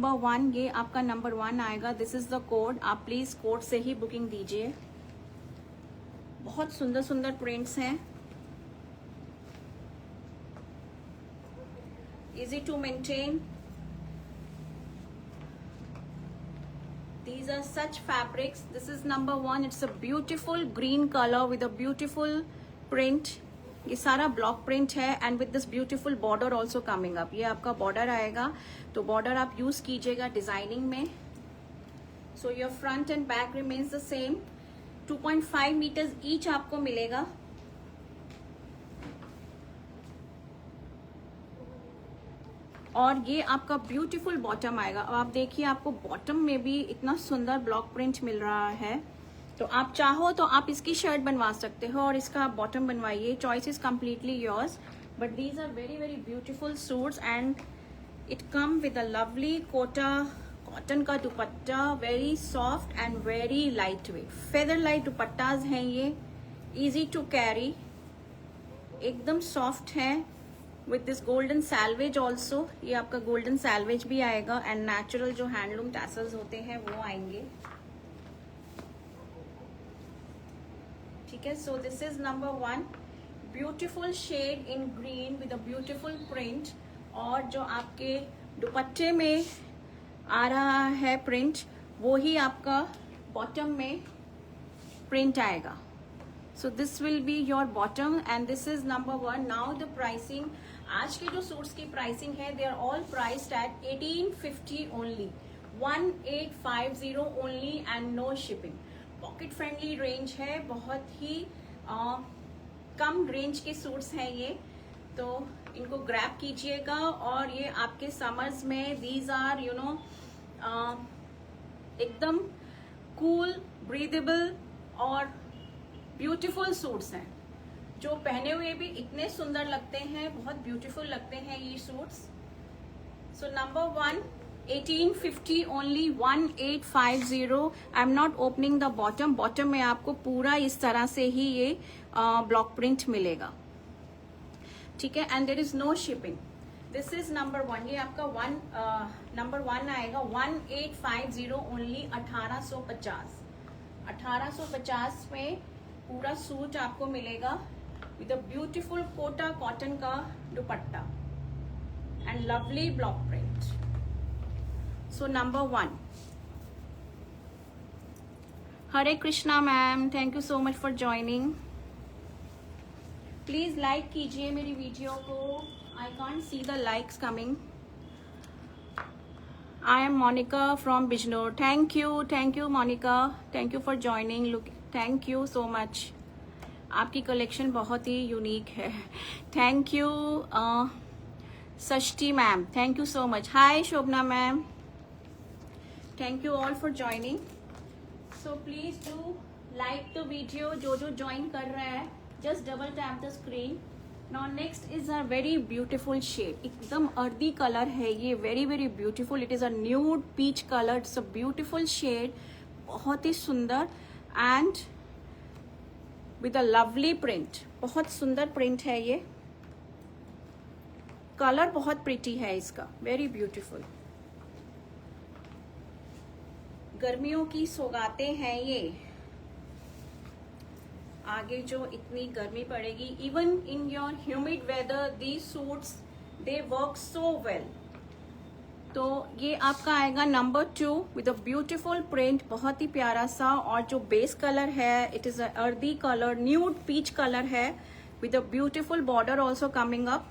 Number 1, ये आपका number 1 आएगा। दिस इज द कोड, आप प्लीज कोड से ही बुकिंग दीजिए। बहुत सुंदर सुंदर प्रिंट्स हैं, easy to maintain. These are such fabrics. This is number 1. It's a beautiful green color with a beautiful print. ये सारा ब्लॉक प्रिंट है and with this beautiful border also coming up. ये आपका बॉर्डर आएगा, तो border आप use कीजिएगा designing में। So your front and back remains the same. 2.5 metres each आपको मिलेगा। और ये आपका ब्यूटीफुल बॉटम आएगा। अब आप देखिए, आपको बॉटम में भी इतना सुंदर ब्लॉक प्रिंट मिल रहा है, तो आप चाहो तो आप इसकी शर्ट बनवा सकते हो और इसका आप बॉटम बनवाइए। Choice is completely yours, but these are very very beautiful suits and it come with a lovely cotton का dupatta, very soft and very light weight. Feather light dupattas हैं ये, इजी टू कैरी, एकदम सॉफ्ट है with this golden selvage also. ये आपका golden selvage भी आएगा and natural जो हैंडलूम टैसल्स होते हैं वो आएंगे। ठीक है, so this is number 1, beautiful shade in green with a beautiful print. और जो आपके दुपट्टे में आ रहा है प्रिंट, वो ही आपका बॉटम में प्रिंट आएगा। So this will be your bottom and this is number 1. Now the pricing, आज के जो सूट्स की प्राइसिंग है, they are all priced at 1850 only, 1850 only and no shipping. Pocket friendly range है, बहुत ही कम रेंज के सूट्स हैं ये, तो इनको ग्रैब कीजिएगा। और ये आपके समर्स में दीज आर यू नो एकदम कूल, ब्रीदेबल और ब्यूटीफुल सूट्स हैं, जो पहने हुए भी इतने सुंदर लगते हैं, बहुत ब्यूटीफुल लगते हैं ये suits. So number 1, 1850 only, 1850। I am not opening the bottom. Bottom में आपको पूरा इस तरह से ही ये ब्लॉक प्रिंट मिलेगा। ठीक है, and there is no shipping. This is number 1, ये आपका नंबर 1 आएगा, 1850 ओनली, 1850। 1850 में पूरा सूट आपको मिलेगा with a beautiful Kota cotton का dupatta and lovely block print. So number 1, Hare Krishna ma'am, thank you so much for joining. Please like कीजिए मेरी वीडियो को, I can't see the likes coming. I am Monika from Bijnor. Thank you Monika, thank you for joining. Look, thank you so much, आपकी collection बहुत ही unique है। Thank you Sashti ma'am, thank you so much. Hi Shobhana ma'am, thank you all for joining. So please do like the video. जो join कर रहा है, just double tap the screen. Now next is a very beautiful shade, एकदम earthy colour है ये, very very beautiful. It is a nude peach colour, it's a beautiful shade, बहुत ही सुंदर and with a lovely print. बहुत सुंदर print है ये, कलर बहुत प्रिटी है इसका, वेरी ब्यूटीफुल। गर्मियों की सौगातें हैं ये, आगे जो इतनी गर्मी पड़ेगी, even in your humid weather these suits they work so well. तो ये आपका आएगा number 2 with a beautiful print, बहुत ही प्यारा सा। और जो बेस कलर है, it is a earthy colour, nude peach colour है with a beautiful border also coming up.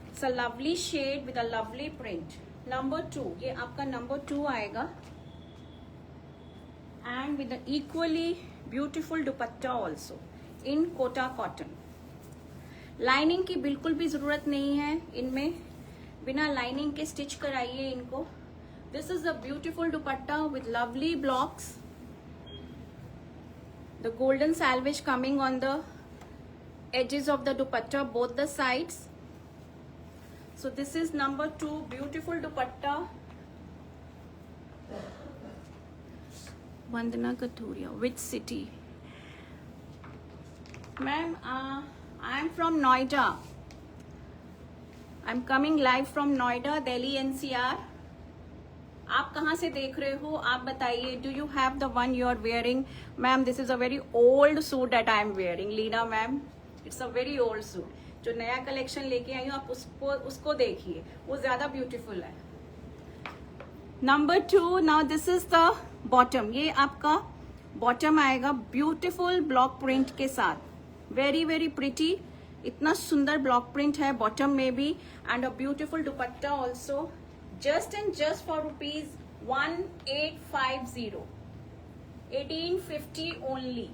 It's a lovely shade with a lovely print. Number 2, ये आपका नंबर 2 आएगा and with equally beautiful dupatta also in Kota cotton. Lining की बिल्कुल भी जरूरत नहीं है इनमें, बिना लाइनिंग के स्टिच कराइए इनको। This is a beautiful dupatta with lovely blocks, the golden salvage coming on the edges of the dupatta, both the sides. So this is number 2, beautiful dupatta. Vandana Kathuria, which city? Ma'am, I am from Noida. I'm coming live from Noida, Delhi NCR. आप कहाँ से देख रहे हो आप बताइए. Do you have the one you are wearing? Ma'am this is a very old suit that I am wearing. Leena ma'am, it's a very old suit. जो नया कलेक्शन लेके आई हूँ आप उसको देखिए, वो ज्यादा ब्यूटीफुल है. Number 2, now this is the bottom. ये आपका बॉटम आएगा ब्यूटीफुल ब्लॉक प्रिंट के साथ. Very very pretty. इतना सुंदर ब्लॉक प्रिंट है बॉटम में भी, and a beautiful dupatta also. Just and just for ₹1850. 1850 only.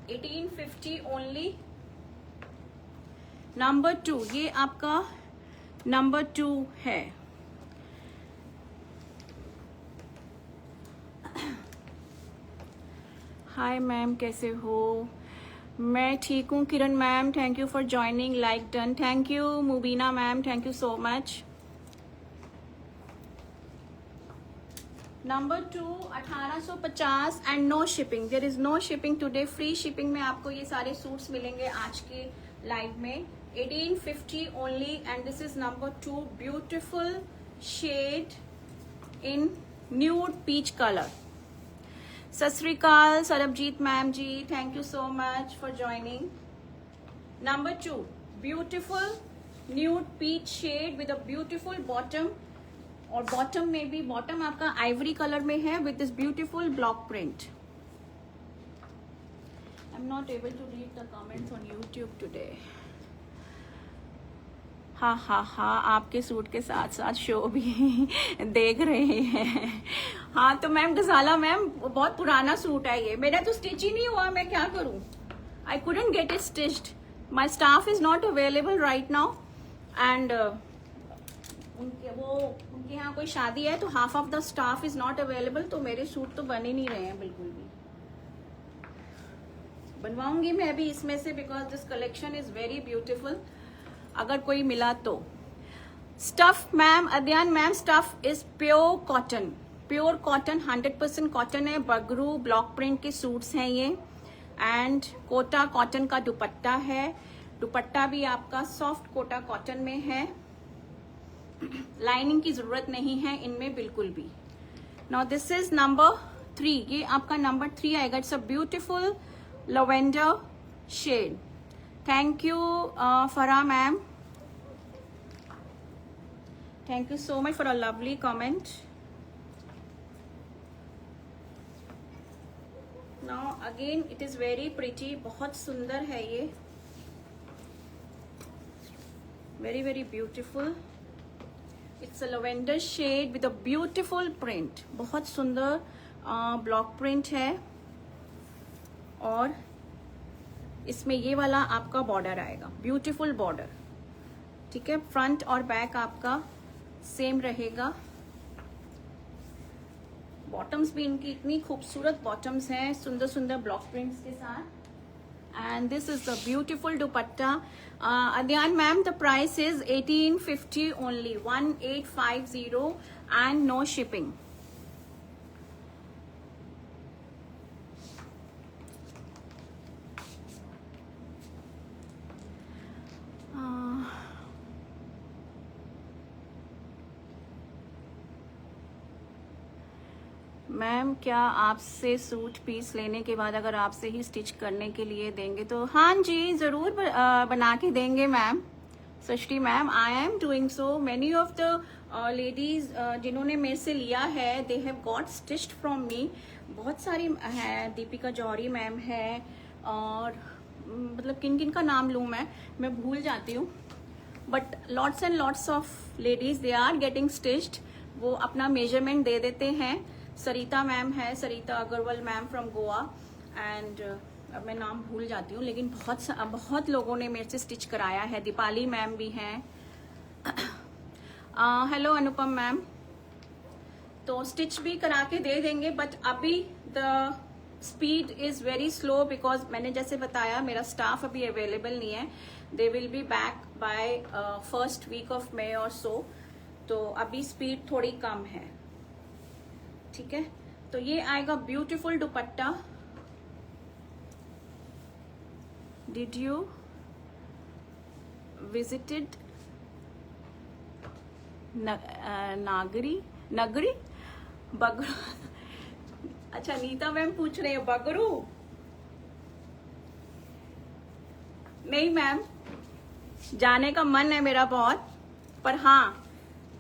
1850 only. Number 2, ये आपका नंबर 2 है. हाय मैम, कैसे हो? मैं ठीक हूँ. Kiran ma'am, thank you for joining. Like done. Thank you. Mubina ma'am, thank you so much. Number 2, 1850 and no shipping. There is no shipping today. Free shipping में आपको ये सारे सूट्स मिलेंगे आज के लाइव में. 1850 only. And this is number 2, beautiful shade in nude peach colour. सत श्री अकाल Sarabjeet ma'am ji, thank you so much for joining. Number 2, beautiful nude peach shade with a beautiful bottom. और बॉटम में भी, बॉटम आपका आइवरी कलर में है with this beautiful block print. I am not able to read the comments on YouTube today. हाँ हाँ हाँ, आपके सूट के साथ साथ शो भी देख रहे हैं. हाँ तो मैम गजाला मैम, बहुत पुराना सूट है ये. मेरा तो स्टिच ही नहीं हुआ, मैं क्या करूँ? I couldn't get it stitched. My staff is not available right now. And उनके यहाँ कोई शादी है तो half of the staff is not available. तो मेरे सूट तो बन ही नहीं रहे हैं बिल्कुल भी. बनवाऊंगी मैं अभी इसमें से, because this collection is very beautiful. अगर कोई मिला तो. Stuff ma'am, Adyan ma'am, stuff is pure cotton. Pure cotton, 100% cotton है. बगरू ब्लॉक प्रिंट के सूट्स हैं ये. एंड कोटा कॉटन का दुपट्टा है. दुपट्टा भी आपका सॉफ्ट कोटा कॉटन में है. लाइनिंग की जरूरत नहीं है इनमें बिल्कुल भी. Now this is number 3. ये आपका नंबर 3 आएगा. It's a beautiful lavender shade. Thank you Farah ma'am, thank you so much for a lovely comment. Now again it is very pretty. बहुत सुंदर है ये. Very very beautiful. It's a lavender shade with a beautiful print. बहुत सुंदर block print है. और इसमें ये वाला आपका बॉर्डर आएगा, ब्यूटीफुल बॉर्डर. ठीक है, फ्रंट और बैक आपका सेम रहेगा. बॉटम्स भी इनकी इतनी खूबसूरत बॉटम्स हैं, सुंदर सुंदर ब्लॉक प्रिंट्स के साथ. And this is the beautiful dupatta. Adyan ma'am, the price is 1850 only. 1850 and no shipping. Ma'am क्या आपसे सूट पीस लेने के बाद अगर आपसे ही स्टिच करने के लिए देंगे तो? हाँ जी, ज़रूर बना के देंगे ma'am. Srishti ma'am, I am doing so. Many of the ladies जिन्होंने मेरे से लिया है, they have got stitched from me. बहुत सारी हैं. दीपिका जौहरी मैम है, और मतलब किन किन का नाम लूँ मैं भूल जाती हूँ. But lots and lots of ladies they are getting stitched. वो अपना मेजरमेंट दे देते हैं. सरिता मैम है, Sarita Agarwal ma'am from Goa. And अब मैं नाम भूल जाती हूँ, लेकिन बहुत लोगों ने मेरे से स्टिच कराया है. दीपाली मैम भी हैं. Hello Anupam ma'am. तो स्टिच भी करा के दे देंगे, बट अभी the speed is very slow, because मैंने जैसे बताया मेरा स्टाफ अभी अवेलेबल नहीं है. They will be back by first week of May or so. तो अभी स्पीड थोड़ी कम है. ठीक है, तो ये आएगा beautiful dupatta. Did you visited Nagari? Nagri Bagru. अच्छा नीता मैम पूछ रहे हैं बगरू। नहीं मैम, जाने का मन है मेरा बहुत, पर हाँ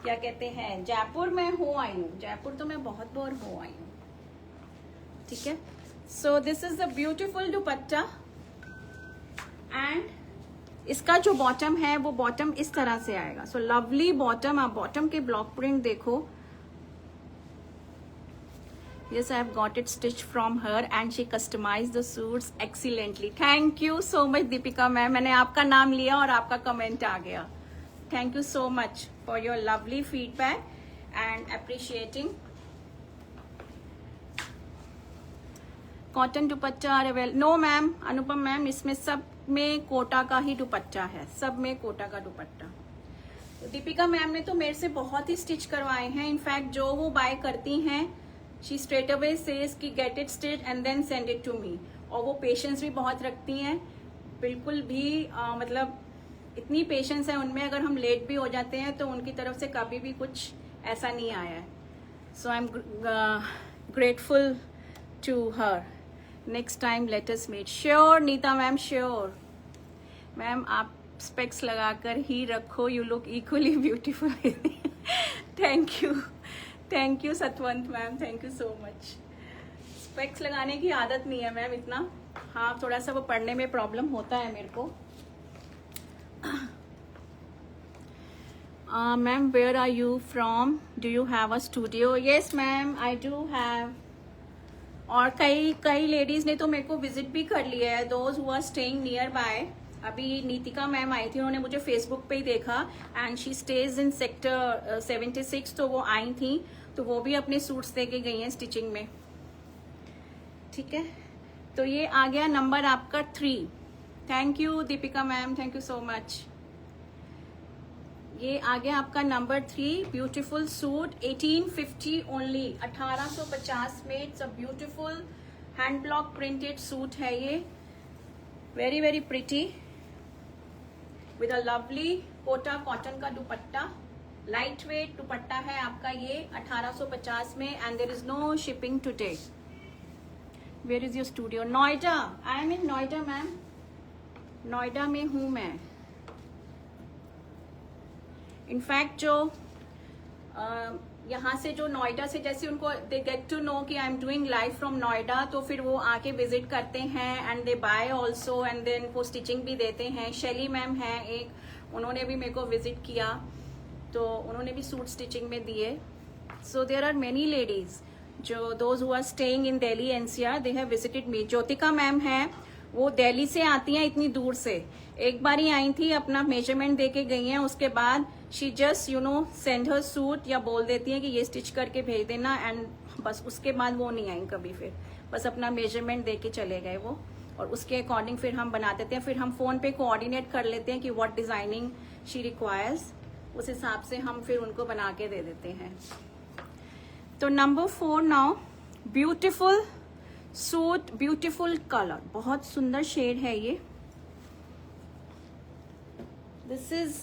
क्या कहते हैं, जयपुर में हो आई हूँ, जयपुर तो मैं बहुत बार हो आई हूँ। ठीक है, so this is the beautiful dupatta and इसका जो बॉटम है वो बॉटम इस तरह से आएगा। So lovely bottom. आप बॉटम के ब्लॉक प्रिंट देखो। Yes, I have got it stitched from her and she customized the suits excellently. Thank you so much Deepika ma'am, मैंने आपका नाम लिया और आपका कमेंट आ गया। Thank you so much for your lovely feedback and appreciating. Cotton dupatta available? No ma'am, Anupam ma'am, इसमें सब में कोटा का ही दुपट्टा है, सब में कोटा का दुपट्टा। तो दीपिका मैम ने तो मेरे से बहुत ही स्टिच करवाए हैं। इनफैक्ट जो वो बाय करती हैं, शी स्ट्रेट अवे सेज कि get it stitch and then send it to me. और वो पेशेंस भी बहुत रखती हैं, बिल्कुल भी मतलब इतनी पेशेंस है उनमें, अगर हम लेट भी हो जाते हैं तो उनकी तरफ से कभी भी कुछ ऐसा नहीं आया है। So I am grateful to her. Next time let us meet. Sure Nita ma'am, sure ma'am. आप स्पेक्स लगाकर ही रखो, you look equally beautiful. Thank you Satwant ma'am, thank you so much. Specs लगाने की आदत नहीं है मैम इतना, हाँ थोड़ा सा वो पढ़ने में प्रॉब्लम होता है मेरे को। Ma'am where are you from, do you have a studio? Yes ma'am, I do have. और कई लेडीज ने तो मेरे को विजिट भी कर लिया है, those who are staying nearby. अभी नीतिका मैम आई थी, उन्होंने मुझे फेसबुक पे ही देखा and she stage in sector 76, तो वो आई थी, तो वो भी अपने सूट्स देके गई हैं स्टिचिंग में। ठीक है, तो ये आ गया नंबर आपका 3। Thank you Deepika ma'am, thank you so much. ये आ गया आपका नंबर 3, ब्यूटीफुल सूट, 1850 ओनली, 1850 में। It's a beautiful hand block printed suit है ये, very very pretty, with a lovely Kota cotton का दुपट्टा। लाइट वेट दुपट्टा है आपका ये 1850 में and there is no shipping today. Where is your studio? Noida. I am in Noida ma'am, Noida में हूं मैं। इनफैक्ट जो यहाँ से जो नोएडा से, जैसे उनको दे गेट टू नो कि I am doing live from Noida, तो फिर वो आके विजिट करते हैं and they buy also and then वो स्टिचिंग भी देते हैं। शैली मैम है एक, उन्होंने भी मेरे को विजिट किया, तो उन्होंने भी सूट स्टिचिंग में दिए। So there are many ladies जो those who are staying in Delhi NCR, they have visited me. Jyotika ma'am है, वो दिल्ली से आती हैं इतनी दूर से, एक बार ही आई थी, अपना मेजरमेंट दे के गई हैं, उसके बाद she just send her suit, या बोल देती हैं कि ये स्टिच करके भेज देना, एंड बस उसके बाद वो नहीं आई कभी, फिर बस अपना मेजरमेंट दे के चले गए वो, और उसके अकॉर्डिंग फिर हम बना देते हैं। फिर हम फोन पे कोऑर्डिनेट कर लेते हैं कि व्हाट डिजाइनिंग शी रिक्वायर्स, उस हिसाब से हम फिर उनको बना के दे देते हैं। तो number 4 now, beautiful suit, beautiful colour, बहुत सुंदर शेड है ये। This is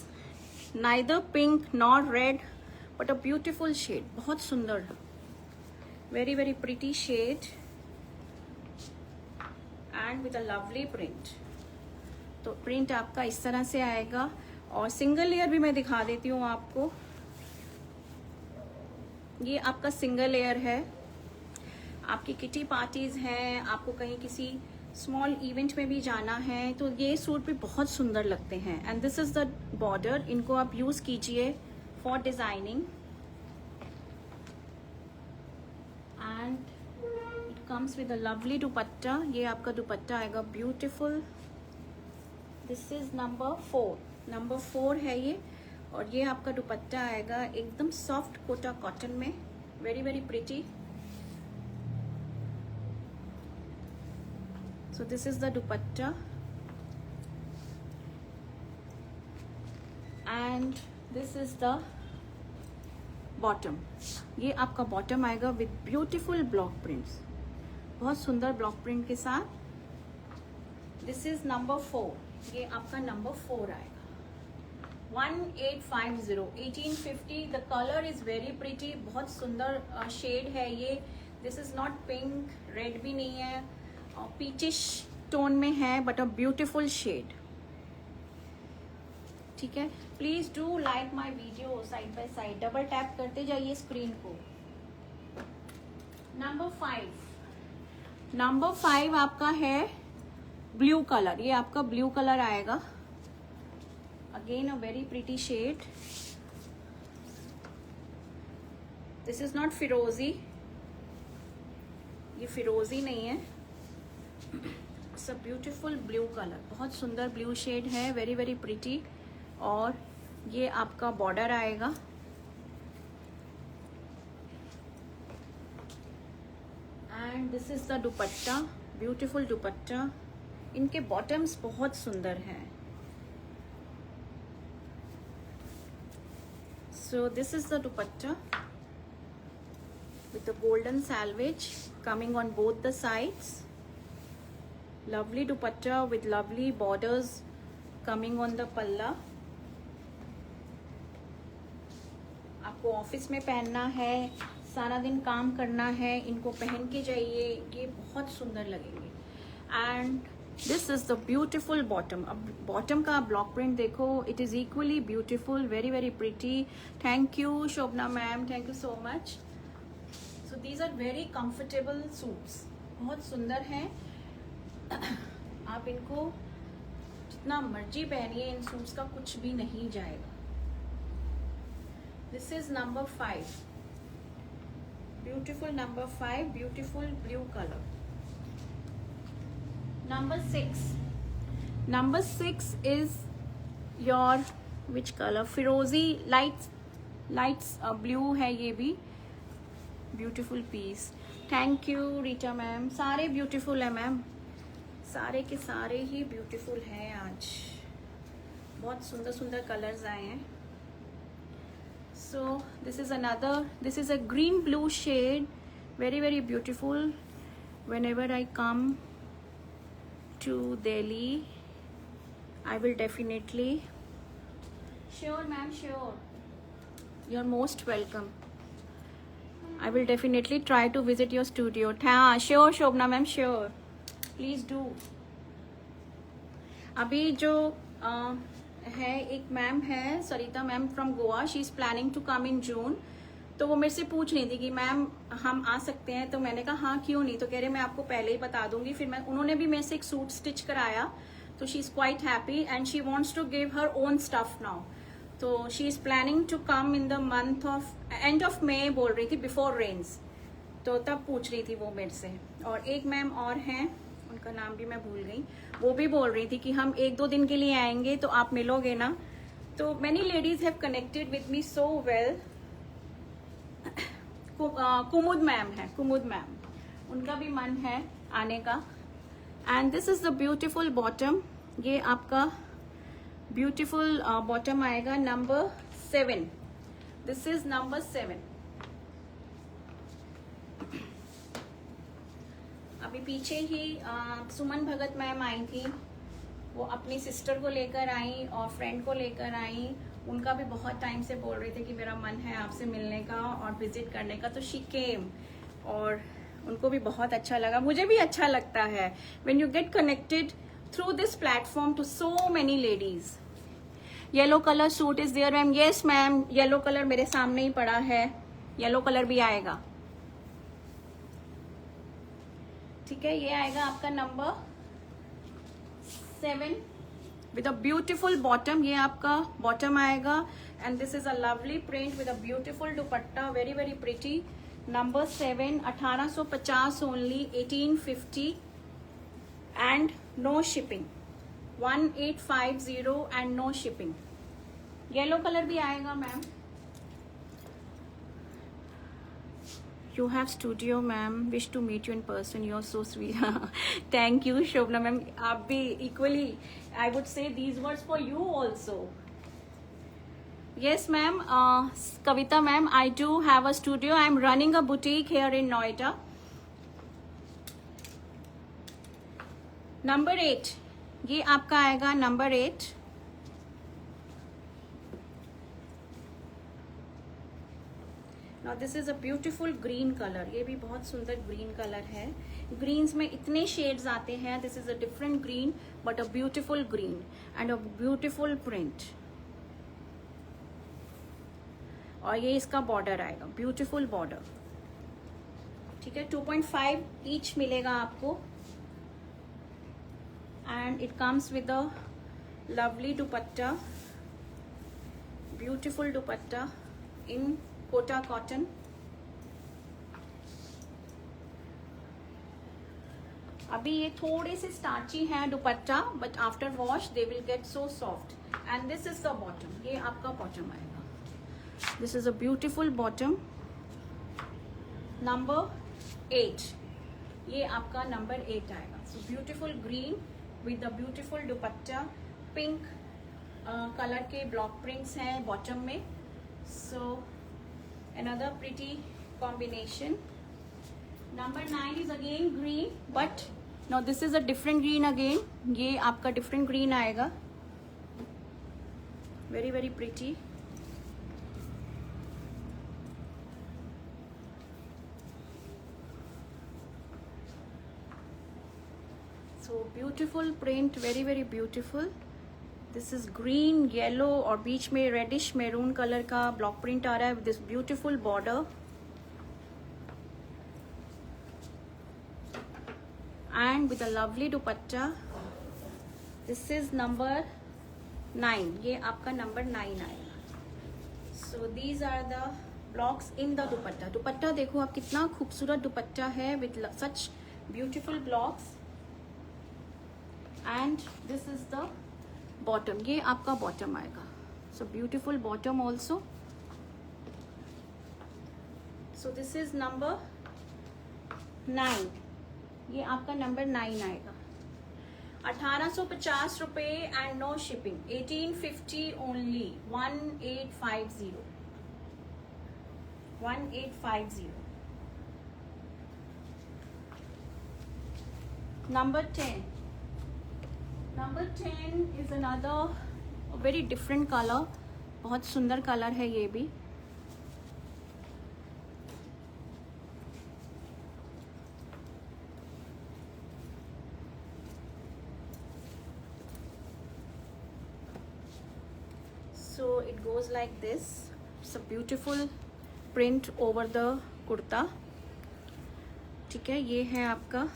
neither pink nor red but a beautiful shade, बहुत सुंदर, very very pretty shade and with a lovely print. तो प्रिंट आपका इस तरह से आएगा, और सिंगल लेयर भी मैं दिखा देती हूँ आपको। ये आपका सिंगल लेयर है, आपकी किटी पार्टीज हैं, आपको कहीं किसी स्मॉल इवेंट में भी जाना है, तो ये सूट भी बहुत सुंदर लगते हैं। And this is the border, इनको आप यूज कीजिए for designing. And it comes with a lovely दुपट्टा, ये आपका दुपट्टा आएगा ब्यूटीफुल। दिस इज नंबर 4 है ये, और ये आपका दुपट्टा आएगा एकदम सॉफ्ट कोटा कॉटन में, very very pretty. So this is the dupatta and this is the bottom. ये आपका bottom आएगा with beautiful block prints, बहुत सुंदर block print के साथ। This is number 4, ये आपका number 4 आएगा। 1850 1850। The colour is very pretty, बहुत सुंदर शेड है ये। This is not pink, red भी नहीं है, पीचिश टोन में है, बट अ ब्यूटिफुल शेड। ठीक है, please do like my video side by side, double tap करते जाइए स्क्रीन को। नंबर 5 आपका है ब्लू कलर। ये आपका ब्लू कलर आएगा, again a very pretty shade. This is not फिरोजी, ये फिरोजी नहीं है, it's a beautiful blue colour, बहुत सुंदर ब्लू शेड है, वेरी वेरी प्रिटी। और ये आपका बॉर्डर आएगा, and this is the dupatta, beautiful dupatta. इनके बॉटम्स बहुत सुंदर हैं। So this is the dupatta with the golden salvage coming on both the sides. Lovely dupatta with lovely borders coming on the palla. आपको office में पहनना है, सारा दिन काम करना है, इनको पहन के जाइए, ये बहुत सुंदर लगेंगे। And this is the beautiful bottom. अब बॉटम का ब्लॉक प्रिंट देखो, it is equally beautiful, very very pretty. Thank you Shobhana ma'am, thank you so much. So these are very comfortable suits, बहुत सुंदर हैं। आप इनको जितना मर्जी पहनिए, इन सूट्स का कुछ भी नहीं जाएगा। This is number 5, beautiful number 5, beautiful blue colour. Number 6 is your which colour? फिरोजी लाइट्स ब्लू है ये भी, beautiful piece. Thank you Rita ma'am, सारे ब्यूटीफुल है मैम, सारे के सारे ही ब्यूटीफुल हैं आज, बहुत सुंदर सुंदर कलर्स आए हैं। So this is a green blue shade, very very beautiful. whenever I come to Delhi, I will definitely, sure ma'am, sure, you're most welcome. I will definitely try to visit your studio. Sure Shobna ma'am, sure, please do. अभी जो है एक ma'am है Sarita ma'am from Goa, she is planning to come in June. तो वो मेरे से पूछ रही थी कि मैम हम आ सकते हैं, तो मैंने कहा हाँ क्यों नहीं। तो कह रहे मैं आपको पहले ही बता दूंगी। फिर उन्होंने भी मेरे से एक सूट स्टिच कराया, तो she is quite happy and she wants to give her own stuff now. तो she is planning to come in the month of end of May, बोल रही थी, बिफोर रेन्स। तो तब पूछ रही थी वो मेरे से। और एक मैम और हैं, उनका नाम भी मैं भूल गई, वो भी बोल रही थी कि हम 1-2 दिन के लिए आएंगे तो आप मिलोगे ना। तो many ladies have connected with me so well. Kumud ma'am है, कुमुद मैम, उनका भी मन है आने का। And this is the beautiful bottom, ये आपका ब्यूटिफुल बॉटम आएगा, नंबर 7। This is number 7। अभी पीछे ही सुमन भगत मैम आई थी, वो अपनी सिस्टर को लेकर आई और फ्रेंड को लेकर आई। उनका भी बहुत टाइम से बोल रहे थे कि मेरा मन है आपसे मिलने का और विजिट करने का, तो शी केम और उनको भी बहुत अच्छा लगा। मुझे भी अच्छा लगता है when you get connected through this platform to so many ladies. Yellow colour suit is there ma'am? Yes ma'am, yellow colour मेरे सामने ही पड़ा है, येलो कलर भी आएगा। ठीक है, ये आएगा आपका number 7 with a beautiful bottom. ये आपका बॉटम आएगा and this is a lovely print with a beautiful dupatta, very very pretty. Number 7, 1850 only, 1850 and no shipping, 1850 and no shipping. Yellow colour भी आएगा ma'am. You have studio ma'am, wish to meet you in person, you're so sweet. Thank you Shobna ma'am, आप भी equally, I would say these words for you also. Yes ma'am, Kavita ma'am, I do have a studio, I'm running a boutique here in Noida. Number 8, ये आपका आएगा number 8। Now this is a beautiful green colour, ये भी बहुत सुंदर green colour है। Green's में इतने शेड्स आते हैं, this is a different green but a beautiful green and a beautiful print. और ये इसका बॉर्डर आएगा, ब्यूटीफुल बॉर्डर, ठीक है। 2.5 ईच मिलेगा आपको and it comes with a lovely dupatta, beautiful dupatta in Kota cotton. अभी ये थोड़े से स्टार्ची हैं dupatta, but after wash they will get so soft. And this is the bottom, ये आपका बॉटम आएगा। This is a beautiful bottom, number 8, ये आपका नंबर 8 आएगा। So beautiful green with the beautiful dupatta, pink colour के ब्लॉक प्रिंट्स हैं bottom में। So another pretty combination. Number 9 is again green, but now this is a different green again. ये आपका different green आएगा, very very pretty. So beautiful print, very very beautiful. This is green, yellow और बीच में reddish maroon colour का block print आ रहा है with this beautiful border and with a lovely dupatta. This is number 9, ये आपका नंबर 9 आएगा। So these are the blocks in the dupatta. Dupatta देखो आप, कितना खूबसूरत दुपट्टा है with such beautiful blocks and this is the bottom, ये आपका बॉटम आएगा। So beautiful bottom also. So this is number 9, ये आपका नंबर 9 आएगा। 1850 रुपए and no shipping, 1850 only, 1850, 1850। Number 10, number 10 is another very different colour, बहुत सुंदर कलर है ये भी। So it goes like this, it's a beautiful print over the kurta, ठीक है। ये है आपका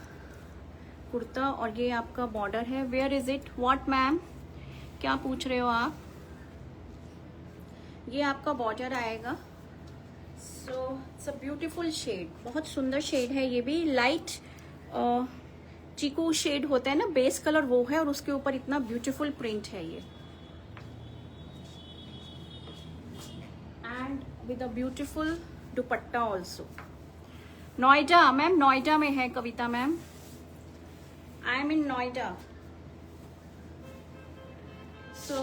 कुर्ता और ये आपका बॉर्डर है। Where is it, what ma'am, क्या पूछ रहे हो आप? ये आपका बॉर्डर आएगा। So it's a beautiful shade, बहुत सुंदर शेड है ये भी। लाइट चीकू शेड होता है ना, बेस कलर वो है और उसके ऊपर इतना ब्यूटीफुल प्रिंट है ये and with a beautiful dupatta also. Noida ma'am, Noida में है Kavita ma'am, I am in Noida. So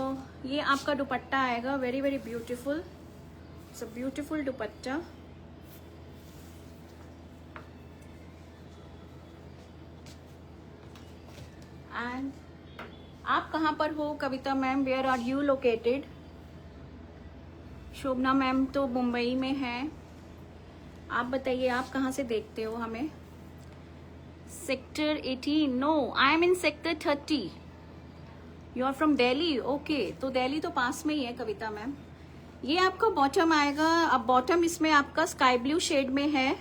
ये आपका दुपट्टा आएगा, very very beautiful, it's a beautiful dupatta and आप कहाँ पर हो Kavita ma'am, where are you located? Shobhana ma'am तो मुंबई में है, आप बताइए आप कहाँ से देखते हो हमें? Sector 18, no I am in sector 30। You are from Delhi, okay, तो दिल्ली तो पास में ही है कविता मैम। ये आपका बॉटम आएगा। अब बॉटम इसमें आपका स्काई ब्लू शेड में है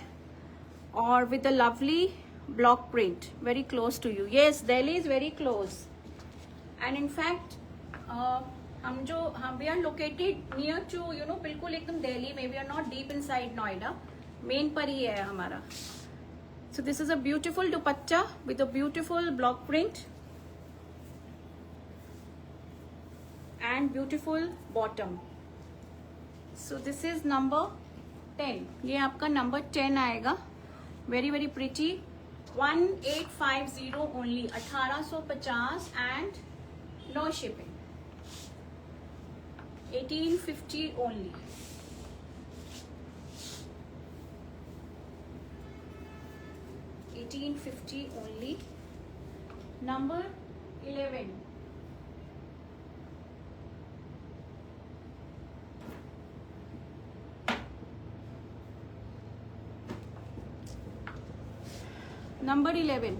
और with a lovely block print, very close to you. Yes, Delhi is very close and in fact हम we are located near to you no, बिल्कुल एकदम दिल्ली में, we are not deep inside Noida, main पर ही है हमारा। So this is a beautiful dupatta with a beautiful block print and beautiful bottom. So this is number 10. ये आपका number 10 आएगा, very very pretty, 1850 only, 1850 and no shipping, 1850 only. $1850 only. Number 11. Number 11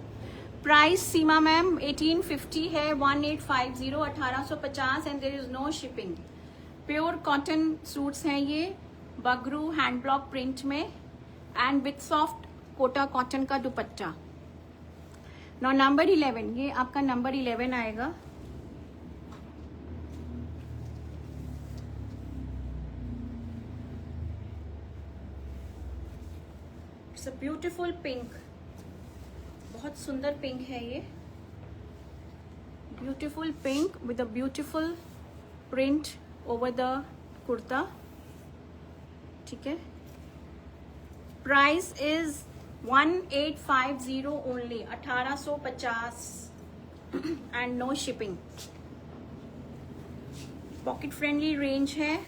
price Seema ma'am 1850 है, 1850 1850 and there is no shipping. Pure cotton suits हैं ये, Bagru hand block print में and with soft Kota cotton का dupatta. Now number 11, ये आपका number 11 आएगा। It's a beautiful pink, बहुत सुंदर पिंक है ये, beautiful pink with a beautiful print over the kurta. ठीक है, price is 1850 only, 1850 and no shipping. Pocket friendly range है,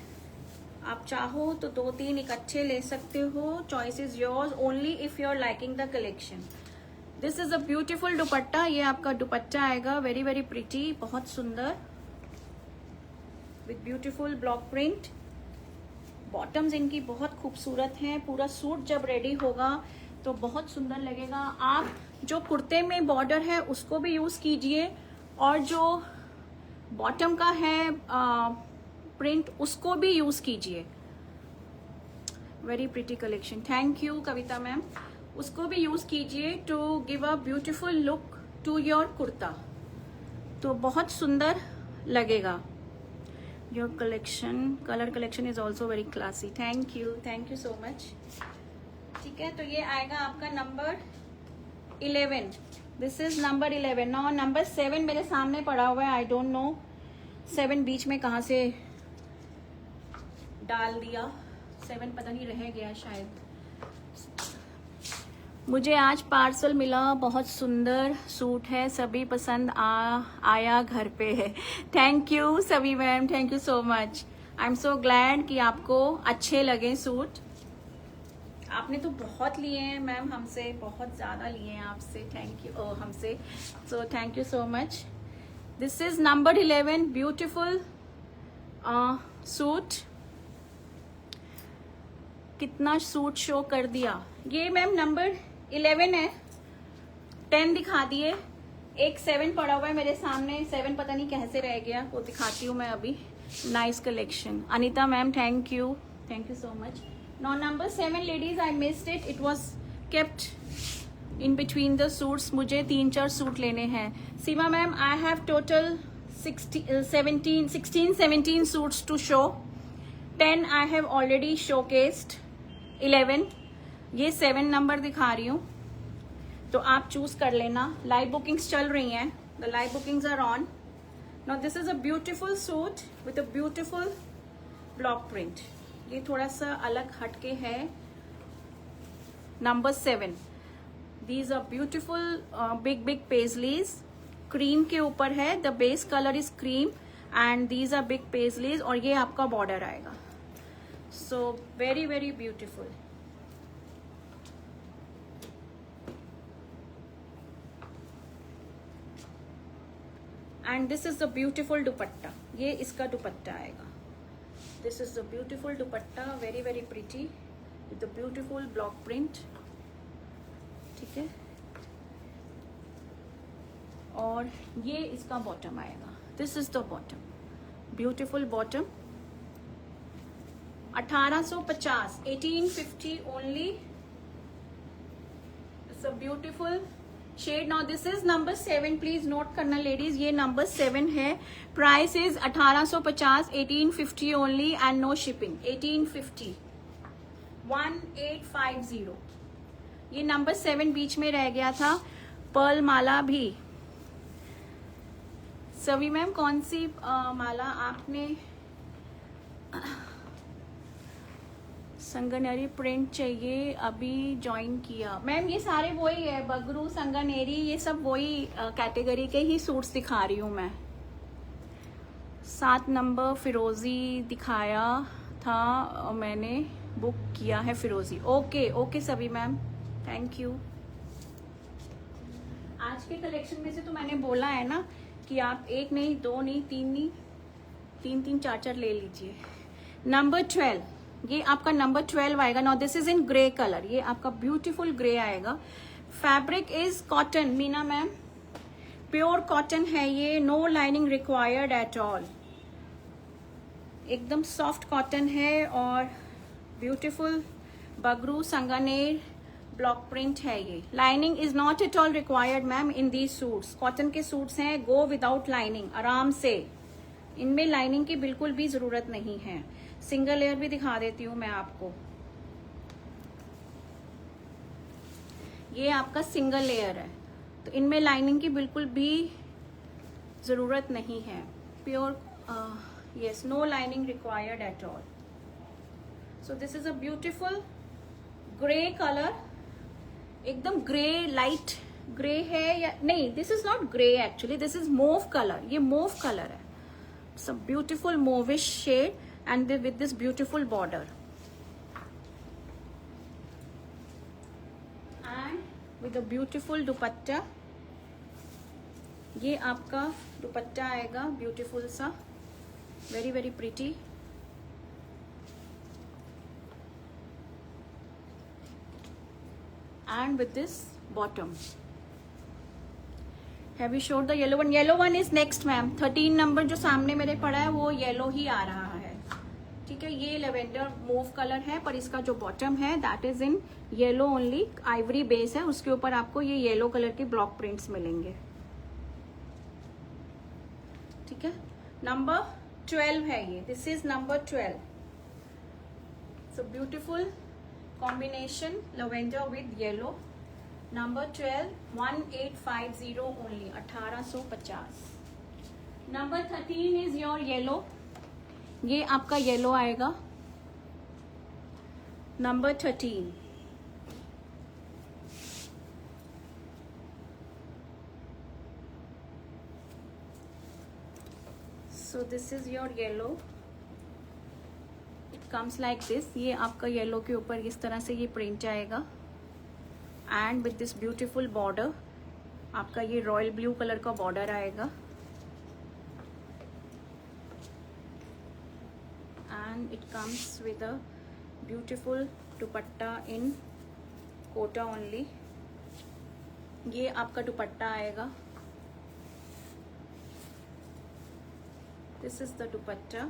आप चाहो तो 2-3 इकट्ठे ले सकते हो। Choice is yours only if you are liking the collection. This is a beautiful dupatta, ये आपका दुपट्टा आएगा, वेरी वेरी प्रिटी, बहुत सुंदर with beautiful block print. Bottoms इनकी बहुत खूबसूरत हैं, पूरा सूट जब रेडी होगा तो बहुत सुंदर लगेगा। आप जो कुर्ते में बॉर्डर है उसको भी यूज कीजिए और जो बॉटम का है प्रिंट उसको भी यूज कीजिए। Very pretty collection, thank you Kavita ma'am. उसको भी यूज कीजिए to give a beautiful look to your kurta, तो बहुत सुंदर लगेगा। Your collection, colour collection is also very classy, thank you so much. ठीक है, तो ये आएगा आपका number 11। This is number 11। Now number 7 मेरे सामने पड़ा हुआ है, आई डोंट नो 7 बीच में कहाँ से डाल दिया, 7 पता नहीं रह गया शायद। मुझे आज पार्सल मिला, बहुत सुंदर सूट है, सभी पसंद आया घर पे है। थैंक यू सभी ma'am, thank you so much. I am so glad कि आपको अच्छे लगे सूट। आपने तो बहुत लिए हैं मैम हमसे, बहुत ज़्यादा लिए हैं आपसे, थैंक यू हमसे, so thank you so much. This is number 11, beautiful suit. कितना सूट शो कर दिया, ये मैम नंबर 11 है, 10 दिखा दिए, एक 7 पड़ा हुआ है मेरे सामने, 7 पता नहीं कैसे रह गया, वो दिखाती हूँ मैं अभी। Nice collection Anita ma'am, thank you so much. Now number 7 ladies, I missed it. It was kept in between the suits. मुझे 3-4 सूट लेने हैं। सीमा ma'am, I have total 16-17 suits to show. 10 I have already showcased. 11 ये 7 number दिखा रही हूँ, तो आप choose कर लेना। लाइव बुकिंग्स चल रही हैं, the live bookings are on. Now this is a beautiful suit with a beautiful block print. ये थोड़ा सा अलग हटके है। Number 7, these are beautiful big paisleys, cream के ऊपर है, the base colour is cream and these are big paisleys, और ये आपका बॉर्डर आएगा। So very very beautiful. And this is the beautiful dupatta, ये इसका दुपट्टा आएगा। This is the beautiful dupatta, very very pretty with the beautiful block print. ठीक है, और ये इसका बॉटम आएगा। This is the bottom, beautiful bottom. 1850, 1850 only. It's a beautiful shade. Now this is number 7, please note करना ladies, ये number 7 है। Price is 1850, 1850 only and no shipping. 1850, 1850। ये नंबर 7 बीच में रह गया था। पर्ल माला भी, सभी मैम कौन सी माला आपने? संगनेरी प्रिंट चाहिए, अभी ज्वाइन किया। मैम ये सारे वही है, बगरू संगनेरी, ये सब वही कैटेगरी के ही सूट्स दिखा रही हूँ मैं। 7 नंबर फिरोजी दिखाया था, मैंने बुक किया है फिरोजी। ओके ओके सभी मैम, थैंक यू। आज के कलेक्शन में से तो मैंने बोला है ना कि आप 1 नहीं, 2 नहीं, 3 नहीं, 3-3, 4-4 ले लीजिए। नंबर 12, ये आपका नंबर 12 आएगा। Now this is in grey colour, ये आपका ब्यूटीफुल ग्रे आएगा। Fabric is cotton, Meena ma'am, pure cotton है ये, no lining required at all, एकदम सॉफ्ट कॉटन है और beautiful Bagru Sanganer block print है ये। Lining is not at all required ma'am in these suits, cotton के सूट्स हैं, गो विदाउट लाइनिंग आराम से, इनमें लाइनिंग की बिल्कुल भी जरूरत नहीं है। सिंगल लेयर भी दिखा देती हूँ मैं आपको, ये आपका सिंगल लेयर है, तो इनमें लाइनिंग की बिल्कुल भी जरूरत नहीं है। Pure yes, no lining required at all. So this is a beautiful grey colour, एकदम ग्रे, लाइट ग्रे है या नहीं, this is not grey actually, this is mauve colour, ये मोव कलर है, it's a beautiful mauvish shade and with this beautiful border and with a beautiful dupatta. ये आपका दुपट्टा आएगा beautiful सा, very very pretty, and with this bottom. Have you showed the yellow one? Yellow one is next ma'am, 13 number जो सामने मेरे पड़ा है वो येलो ही आ रहा है, ठीक है। ये लेवेंडर मूव कलर है, पर इसका जो बॉटम है that is in yellow only, Ivory base है, उसके ऊपर आपको ये येलो कलर के ब्लॉक प्रिंट्स मिलेंगे, ठीक है। नंबर 12 है ये, this is number 12। So beautiful combination lavender with yellow, number 12, 1850 only, 1850। Number 13 is your yellow, ये आपका येलो आएगा, number 13। So this is your yellow, it comes like this, ये आपका येलो के ऊपर इस तरह से ये प्रिंट आएगा and with this beautiful border, आपका ये रॉयल ब्लू कलर का बॉर्डर आएगा and it comes with a beautiful dupatta in Kota only, ये आपका दुपट्टा आएगा, दिस इज द दुपट्टा।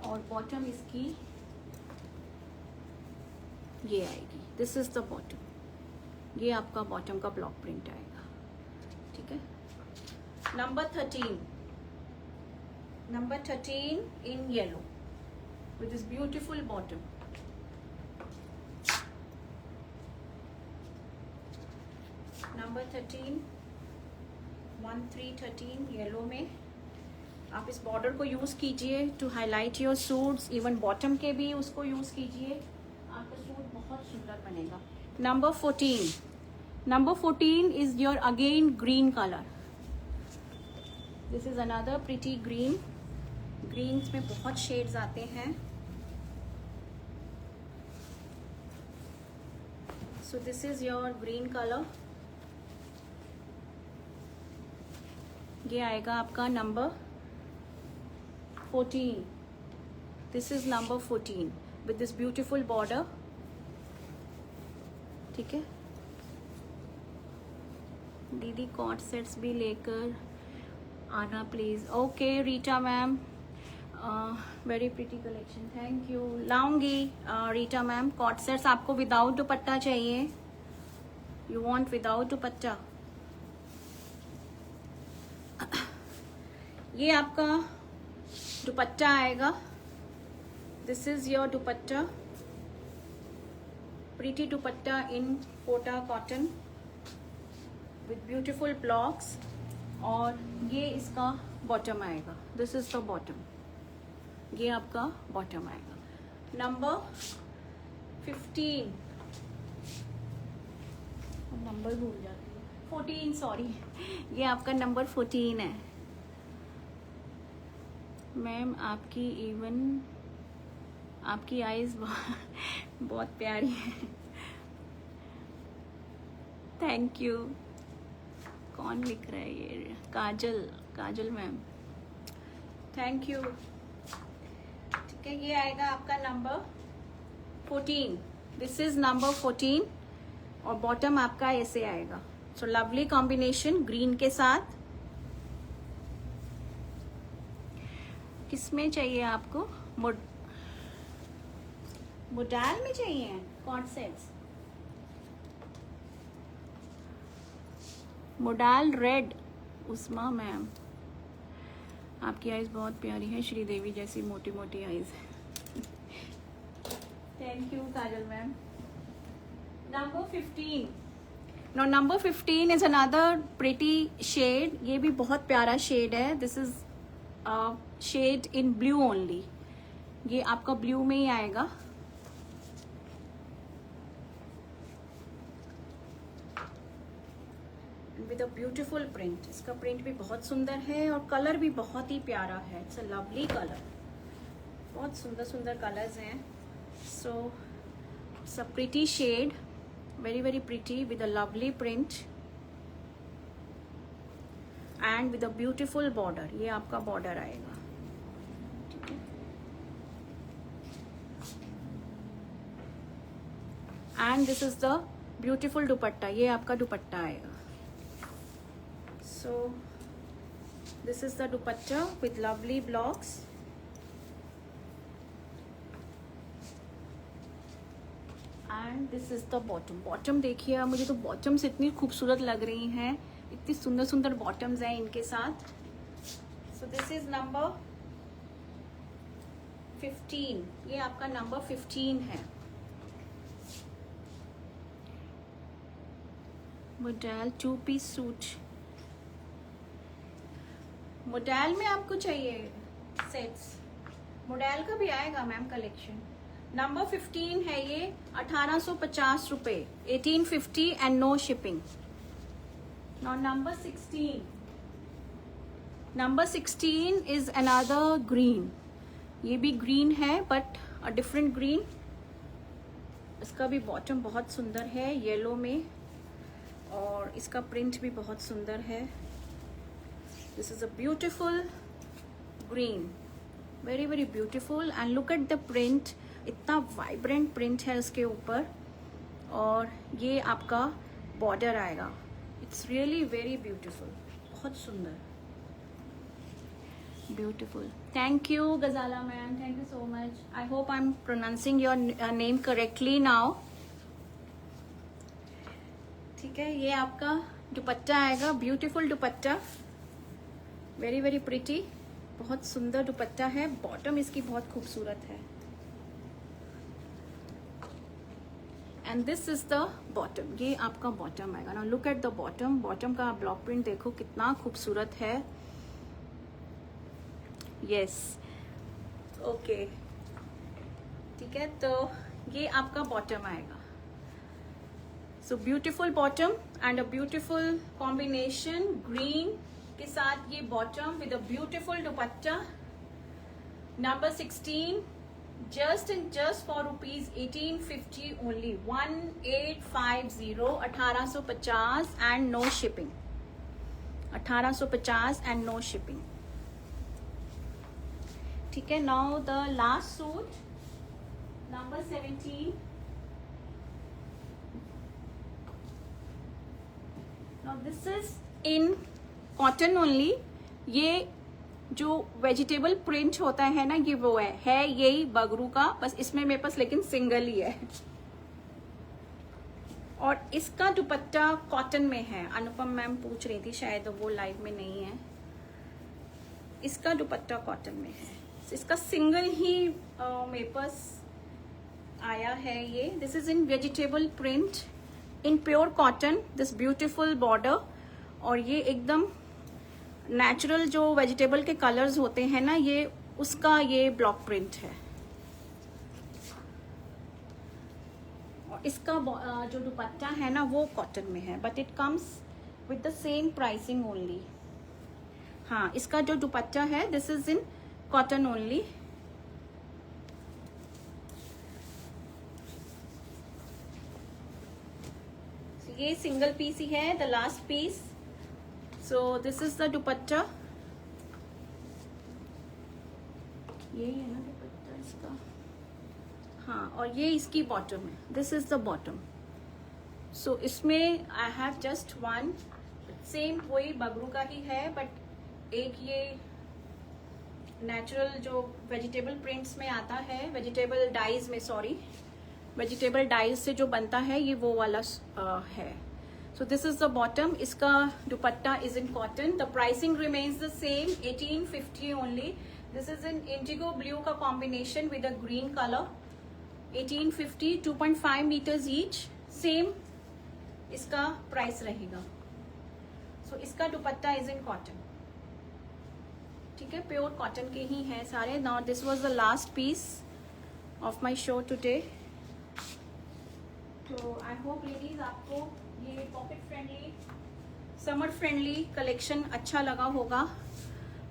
और बॉटम इसकी ये आएगी, दिस इज द बॉटम, ये आपका बॉटम का ब्लॉक प्रिंट आएगा, ठीक है। Number 13, number 13 in yellow with this beautiful bottom. Number 13, 1313 yellow में आप इस बॉर्डर को यूज कीजिए to highlight your suits, even bottom के भी उसको यूज कीजिए, आपका सूट बहुत सुंदर बनेगा। Number 14, number 14 is your again green colour, this is another pretty green, greens में बहुत शेड्स आते हैं, so this is your green colour, ये आएगा आपका number 14, this is number 14 with this beautiful border, ठीक है। दीदी कॉट सेट्स भी लेकर आना please, okay Rita ma'am, very pretty collection, thank you, लाऊंगी रीटा मैम। कॉट सेट्स आपको विदाउट दुपट्टा चाहिए, यू वांट विदाउट दुपट्टा, ये आपका दुपट्टा आएगा, this is your dupatta, pretty dupatta in Kota cotton with beautiful blocks, और ये इसका बॉटम आएगा, दिस इज द बॉटम, ये आपका बॉटम आएगा। नंबर 15, नंबर भूल जाती हूँ, 14 सॉरी, ये आपका नंबर 14 है मैम। आपकी इवन आपकी आईज बहुत प्यारी है, थैंक यू। कौन लिख रहा है ये? काजल, काजल मैम, थैंक यू। ठीक है, ये आएगा आपका नंबर 14। दिस इज नंबर 14 और बॉटम आपका ऐसे आएगा। सो लवली कॉम्बिनेशन ग्रीन के साथ। किसमें चाहिए आपको? मोडाल में चाहिए coord sets? Modal red. Usma ma'am, आपकी आईज बहुत प्यारी है, श्रीदेवी जैसी मोटी मोटी आईज है। Thank you Kajal ma'am. Number 15। No number 15 is another pretty shade. ये भी बहुत प्यारा शेड है। This is shade in blue only. ये आपका ब्लू में ही आएगा। With a beautiful print. इसका प्रिंट भी बहुत सुंदर है और कलर भी बहुत ही प्यारा है। It's a lovely colour. बहुत सुंदर सुंदर कलर्स हैं। So it's a pretty shade, very pretty with a lovely print and with a beautiful border। ये आपका border आएगा, ठीक है। and this is the beautiful दुपट्टा। ये आपका दुपट्टा आएगा। so this is the dupatta with lovely blocks। And this is the bottom. Bottom देखिए, मुझे तो बॉटम्स इतनी खूबसूरत लग रही हैं, इतनी सुंदर सुंदर बॉटम्स हैं इनके साथ। सो दिस इज नंबर 15। ये आपका नंबर 15 है। Model 2 piece suit. मोडेल में आपको चाहिए सेट्स? मोडेल का भी आएगा मैम कलेक्शन। नंबर 15 है ये, 1850 रुपए, 1850 and no shipping. Now number 16। Number 16 is another green. ये भी ग्रीन है बट अ डिफरेंट ग्रीन। इसका भी बॉटम बहुत सुंदर है येलो में और इसका प्रिंट भी बहुत सुंदर है। This is a beautiful green, very beautiful. And look at the print, इतना वाइब्रेंट प्रिंट है उसके ऊपर और ये आपका बॉर्डर आएगा। इट्स रियली वेरी ब्यूटीफुल, बहुत सुंदर, beautiful. Thank you Gazala ma'am, thank you so much. I hope I am pronouncing your name correctly now. ठीक है, ये आपका दुपट्टा आएगा, ब्यूटीफुल दुपट्टा, वेरी प्रिटी, बहुत सुंदर दुपट्टा है। बॉटम इसकी बहुत खूबसूरत है। And this is the bottom. ये आपका बॉटम आएगा ना। Look at the bottom. Bottom का ब्लॉक प्रिंट देखो कितना खूबसूरत है। यस, ओके, ठीक है। तो ये आपका बॉटम आएगा। So beautiful bottom and a beautiful combination green के साथ ये bottom with a beautiful dupatta. Number 16 just for rupees 1850 only, 1850, 1850 and no shipping, 1850 and no shipping, ठीक है। now the last suit, number 17। now this is in cotton only। ये जो vegetable print होता है ना, ये वो है यही बगरू का, बस इसमें मेरे पास लेकिन सिंगल ही है। और इसका दुपट्टा कॉटन में है। अनुपम मैम पूछ रही थी, शायद वो लाइव में नहीं है। इसका दुपट्टा कॉटन में है। इसका सिंगल ही मेरे पास आया है ये। This is in vegetable print in pure cotton, this beautiful border. और ये एकदम नेचुरल जो वेजिटेबल के कलर्स होते हैं ना, ये उसका ये ब्लॉक प्रिंट है। और इसका जो दुपट्टा है ना वो कॉटन में है, but it comes with the same pricing only. हाँ, इसका जो दुपट्टा है this is in cotton only. ये सिंगल पीस ही है, the last piece. So this is the dupatta. यही है ना दुपट्टा, इसका, हाँ, और ये इसकी बॉटम है, दिस इज द बॉटम. सो इसमें I have just one, same वही बगरू का ही है, बट एक ये नेचुरल जो वेजिटेबल प्रिंट्स में आता है, वेजिटेबल डाइज में, सॉरी, वेजिटेबल डाइज से जो बनता है, ये वो वाला है. So this is the bottom. इसका dupatta is in cotton. The pricing remains the same, 1850 only. This is in indigo blue का combination with a green colour. 1850, 2.5 metres each. Same इसका प्राइस रहेगा. सो इसका दुपट्टा इज इन कॉटन. ठीक है, pure cotton के ही हैं सारे. Now this was the last piece of my show today. तो आई होप लेडीज आपको ये pocket friendly, summer friendly collection अच्छा लगा होगा.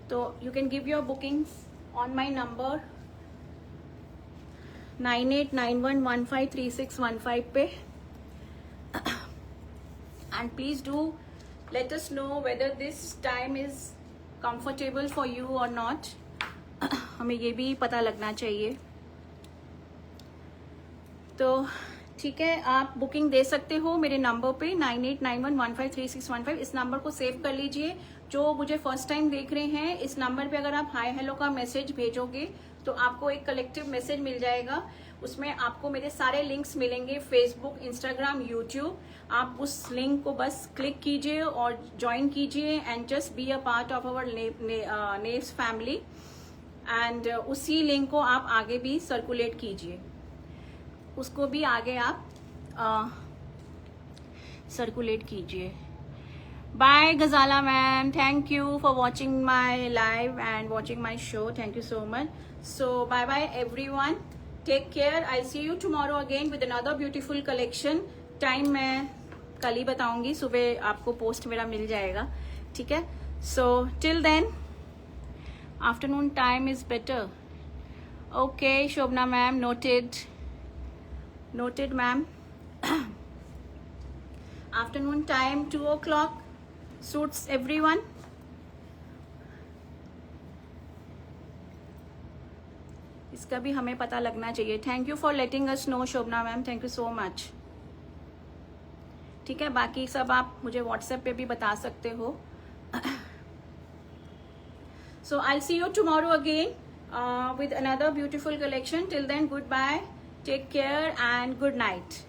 तो you can give your bookings on my number 9891153615 पे. And please do let us know whether this time is comfortable for you or not. हमें ये भी पता लगना चाहिए. तो ठीक है, आप बुकिंग दे सकते हो मेरे नंबर पे 9891153615. इस नंबर को सेव कर लीजिए. जो मुझे फर्स्ट टाइम देख रहे हैं, इस नंबर पे अगर आप हाय हेलो का मैसेज भेजोगे तो आपको एक कलेक्टिव मैसेज मिल जाएगा. उसमें आपको मेरे सारे लिंक्स मिलेंगे, फेसबुक, इंस्टाग्राम, यूट्यूब. आप उस लिंक को बस क्लिक कीजिए और ज्वाइन कीजिए and just be a part of our Neves family. And उसी लिंक को आप आगे भी सर्कुलेट कीजिए, उसको भी आगे आप सर्कुलेट कीजिए. Bye Gazala ma'am, thank you for watching my live and watching my show. Thank you so much. So bye bye everyone, take care. I see you tomorrow again with another beautiful collection. Time मैं कल ही बताऊंगी, सुबह आपको post मेरा मिल जाएगा. ठीक है, so till then afternoon time is better. Okay Shobhana ma'am, noted ma'am. Afternoon time 2 o'clock suits everyone. इसका भी हमें पता लगना चाहिए. Thank you for letting us know Shobhana ma'am, thank you so much. ठीक है, बाकी सब आप मुझे व्हाट्सएप पे भी बता सकते हो. So I see you tomorrow again with another beautiful collection. Till then, goodbye, take care and good night.